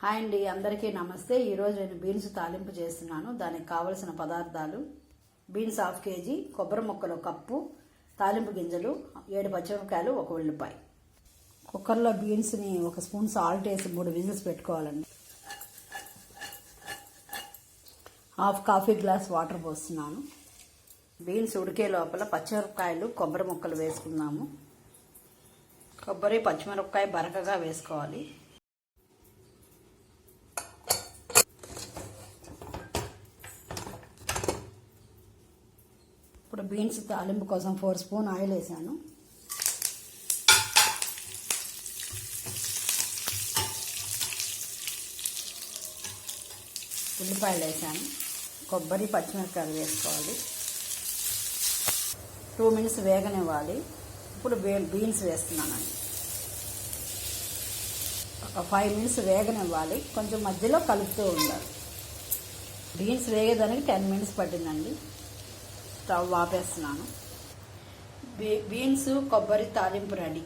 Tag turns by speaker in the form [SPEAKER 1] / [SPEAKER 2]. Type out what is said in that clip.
[SPEAKER 1] Hi అండి, అందరికీ నమస్తే. ఈరోజు నేను బీన్స్ తాలింపు చేస్తున్నాను. దానికి కావలసిన పదార్థాలు: బీన్స్ హాఫ్ కేజీ, కొబ్బరి ముక్కలు కప్పు, తాలింపు గింజలు 7 పచ్చిమిరపకాయలు, 1 ఉల్లిపాయ. కుక్కర్లో బీన్స్ని 1 స్పూన్ సాల్ట్ వేసి 3 విజిల్స్ పెట్టుకోవాలండి. హాఫ్ కాఫీ గ్లాస్ వాటర్ పోస్తున్నాను. బీన్స్ ఉడికే లోపల పచ్చిమిరపకాయలు, కొబ్బరి ముక్కలు వేసుకుందాము. కొబ్బరి, పచ్చిమిరపకాయ బరకగా వేసుకోవాలి. ఇప్పుడు బీన్స్ తాలింపు కోసం 4 స్పూన్ ఆయిల్ వేసాను. ఉల్లిపాయలు వేసాను. కొబ్బరి, పచ్చిమిరపకాయలు వేసుకోవాలి. 2 మినిట్స్ వేగనివ్వాలి. ఇప్పుడు బీన్స్ వేస్తున్నానండి. ఒక 5 మినిట్స్ వేగనివ్వాలి. కొంచెం మధ్యలో కలుపుతూ ఉండాలి. బీన్స్ వేగేదానికి 10 మినిట్స్ పట్టిందండి. స్టవ్ ఆపేస్తున్నాను. బీన్స్ కొబ్బరి తాలింపు రెడీ.